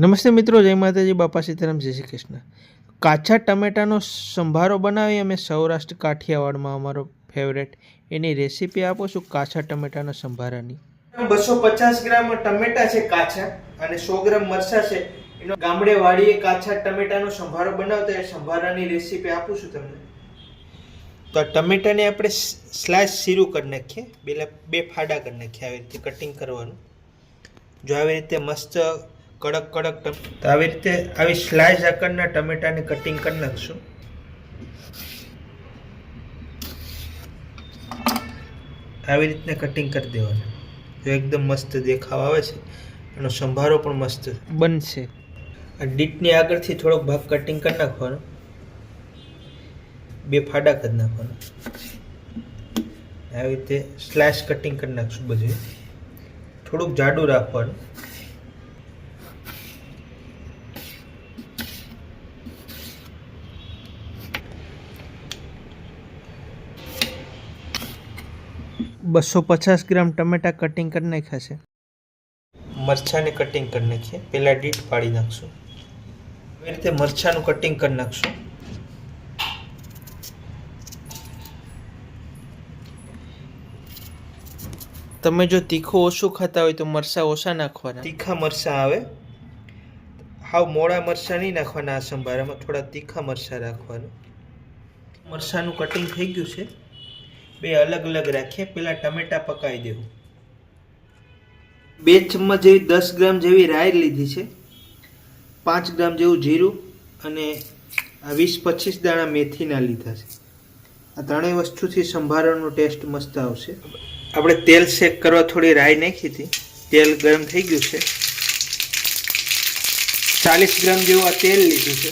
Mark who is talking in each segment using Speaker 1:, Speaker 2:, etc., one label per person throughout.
Speaker 1: નમસ્તે મિત્રો, જય માતાજી, બાપા સીતારામ, જય શ્રી કૃષ્ણ. કાચા ટમેટાનો સંભારો બનાવી અમે સૌરાષ્ટ્ર કાઠિયાવાડમાં અમારો ફેવરેટ. એની રેસીપી આપું છું કાચા ટમેટાના સંભારાની. 250 ગ્રામ ટમેટા છે કાચા અને 100 ગ્રામ મરચાં છે. એનો ગામડે વાડીએ કાચા ટમેટાનો સંભારો બનાવતા એ સંભારાની રેસીપી આપું છું તમને. તો આ ટમેટાને આપણે સ્લાઇસ શીરું કરી નાખીએ, બે ફાડા કરી નાખીએ. આવી રીતે કટિંગ કરવાનું. જો આવી રીતે મસ્ત કડક કડક તો આવી રીતે આવી સ્લાઇસ આકારના ટમેટાને કટિંગ કરી નાખશું. આવી રીતના કટિંગ કરી દેવાનું. જો એકદમ મસ્ત દેખાવ આવે છે, એનો સંભારો પણ મસ્ત બનશે. આ ડીટની આગળથી થોડોક ભાગ કટિંગ કરી નાખવાનો, બે ફાડા કરી નાખવાના. આવી રીતે સ્લાઇસ કટિંગ કરી નાખશું. બધું થોડુંક જાડું રાખવાનું. બસો 50 ગ્રામ ટમેટા કટિંગ કરી નાખ્યા છે. મરચાંને કટિંગ કરી નાખીએ. પહેલાં ડીટ પાડી નાખશું. આવી રીતે મરચાંનું કટિંગ કરી નાખશું. તમે જો તીખું ઓછું ખાતા હોય તો મરચાં ઓછા નાખવાના. તીખા મરચાં આવે, હાવ મોડા મરચાં નહીં નાખવાના. આ સંભારામાં થોડા તીખા મરચાં રાખવાના. મરચાંનું કટિંગ થઈ ગયું છે. બે અલગ અલગ રાખીએ. પહેલાં ટમેટા પકાવી દેવું. 2 ચમચ જેવી 10 ગ્રામ જેવી રાઈ લીધી છે, 5 ગ્રામ જેવું જીરું અને 20-25 દાણા મેથીના લીધા છે. આ ત્રણેય વસ્તુથી સંભારાનો ટેસ્ટ મસ્ત આવશે. આપણે તેલ શેક કરવા થોડી રાઈ નાખી હતી. તેલ ગરમ થઈ ગયું છે. 40 ગ્રામ જેવું આ તેલ લીધું છે.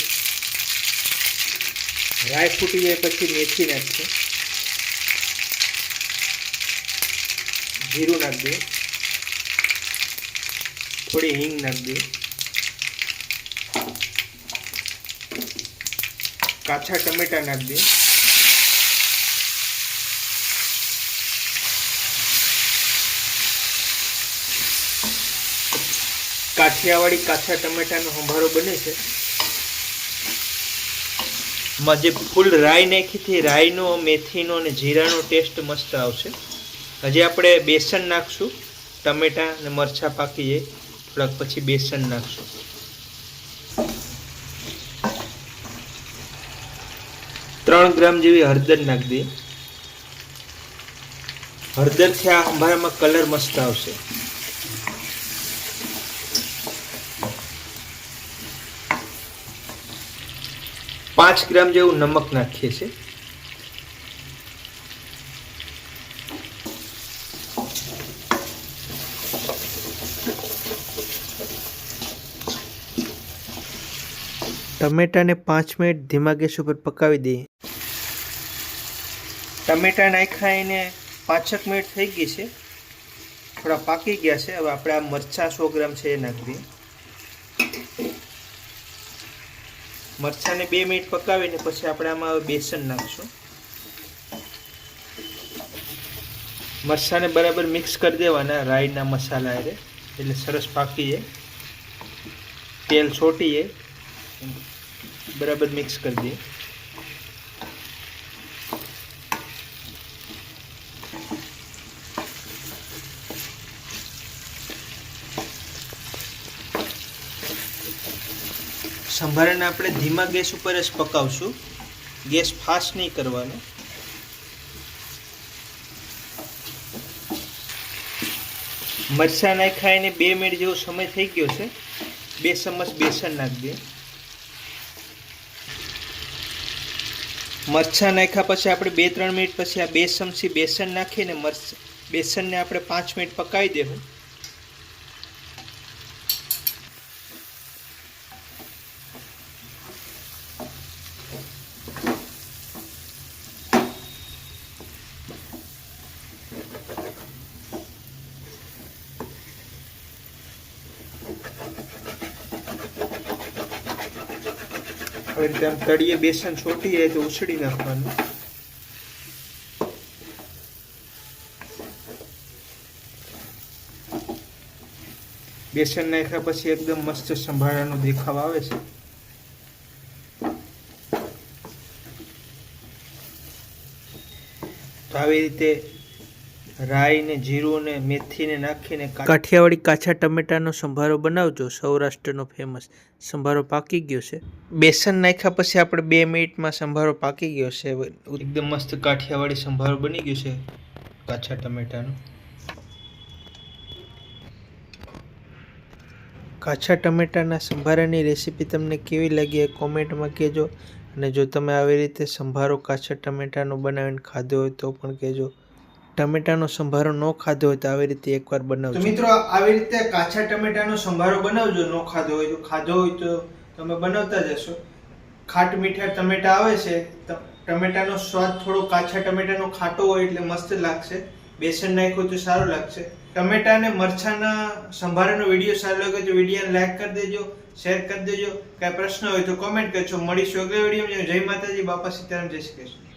Speaker 1: રાઈ ફૂટી જાય પછી મેથી નાખીએ. જીરું નાખી દઈએ. થોડી હિંગ નાખી દઈએ. કાચા ટમેટા નાખી દઈએ. કાઠિયાવાડી કાચા ટમેટાનો સંભારો બને છે. માં જે ફૂલ રાઈ નાખી હતી, રાઈનો, મેથીનો અને જીરાનો ટેસ્ટ મસ્ત આવશે. હજી આપણે બેસન નાખશું. ટમેટા અને મરચાં પાકી જાય થોડાક પછી બેસન નાખશું. ત્રણ ગ્રામ જેવી હળદર નાખી દઈએ. હળદરથી આ સંભારામાં કલર મસ્ત આવશે. પાંચ ગ્રામ જેવું નમક નાખીએ છીએ. ટમેટાને 5 મિનિટ ધીમા ગેસ ઉપર પકાવી દઈએ. ટમેટા નાખ્યા એને 5 મિનિટ થઈ ગઈ છે, થોડા પાકી ગયા છે. હવે આપણે આ મરચાં 100 ગ્રામ છે એ નાખી દઈએ. મરચાંને 2 મિનિટ પકાવીને પછી આપણે આમાં બેસન નાખશું. મરચાંને બરાબર મિક્સ કરી દેવાના રાઈના મસાલા હારે, એટલે સરસ પાકી જાય, તેલ છોટી જાય. બરાબર મિક્સ કરી દઈએ. સંભારાને આપણે ધીમા ગેસ ઉપર જ પકાવશું. ગેસ ફાસ્ટ નહીં કરવાનો. મરચાં નાખ્યા એને 2 મિનિટ જેવો સમય થઈ ગયો છે. 2 ચમચ બેસન નાખી દઈએ. મરચાં નાખ્યા પછી આપણે 2-3 મિનિટ પછી આ 2 ચમચી બેસન નાખીને બેસનને આપણે 5 મિનિટ પકાવી દેવું. હવે તળિયે બેસન છોટી જાય તો ઉછળી નાખવાનું. બેસન નાખ્યા પછી એકદમ મસ્ત સંભારાનો દેખાવ આવે છે. તો આવી રીતે રાઈ ને જીરું ને મેથી ને નાખીને કાઠિયાવાડી કાચા ટમેટાનો સંભારો બનાવજો. સૌરાષ્ટ્રનો ફેમસ સંભારો પાકી ગયો છે. બેસન નાખ્યા પછી આપણે 2 મિનિટમાં સંભારો પાકી ગયો છે. એકદમ મસ્ત કાઠિયાવાડી સંભારો બની ગયો છે કાચા ટમેટાનો. કાચા ટમેટાના સંભારાની રેસીપી તમને કેવી લાગી એ કોમેન્ટમાં કહેજો. અને જો તમે આવી રીતે સંભારો કાચા ટમેટાનો બનાવીને ખાધો હોય તો પણ કહેજો. ટમેટાનો સંભારો ન ખાધો હોય તો આવી રીતે એકવાર બનાવજો. મિત્રો આવી રીતે કાચા ટમેટાનો સંભારો બનાવજો. ન ખાધો હોય તો, ખાધો હોય તો તમે બનાવતા જશો. ખાટ મીઠા ટમેટા આવે છે. ટમેટાનો સ્વાદ થોડો કાચા ટમેટાનો ખાટો હોય એટલે મસ્ત લાગશે. બેસન નાખ્યું તો સારું લાગશે. ટમેટા અને મરચાના સંભારાનો વિડીયો સારો લાગે તો વિડીયોને લાઈક કરી દેજો, શેર કરી દેજો. કાંઈ પ્રશ્ન હોય તો કોમેન્ટ કરજો. મળીશું અગલા વિડીયોમાં. જય માતાજી, બાપા સીતારામ, જય શ્રી કૃષ્ણ.